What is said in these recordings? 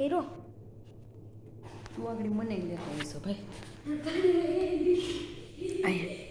કર્યો તું આગળ મને લેતો હશો ભાઈ અહીંયા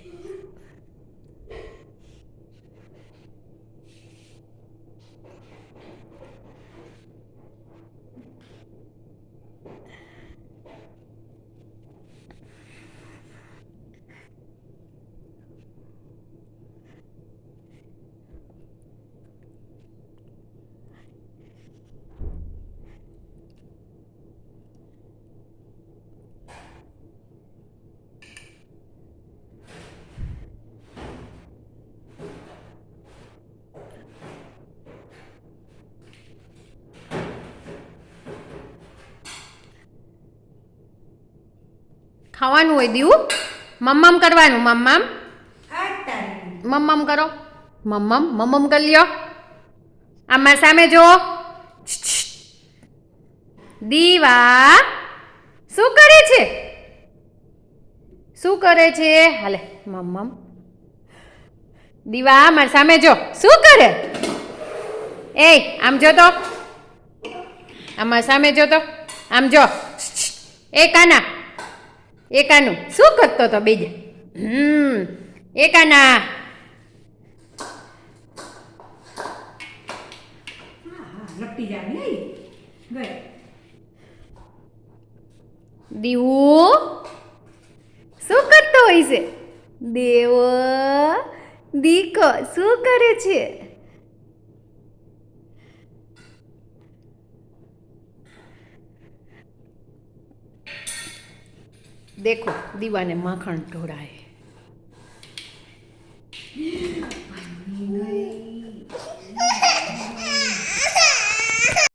ખાવાનું હોય દીવું મમ્મમ કરવાનું મમ્મમ મમ્મમ કરો મમ્મમ કરી લ્યો આમાં સામે જો દીવા શું કરે છે હાલે મમ્મમ દીવા મારી સામે જો શું કરે એ આમ જો તો આમાં સામે જો તો આમ જો એ કાનું શું કરતો તો બીજા એ કાના દીવું શું કરતો હોય છે દેવો દીકો શું કરે છે देखो दीवा ने माखण ढोड़ाए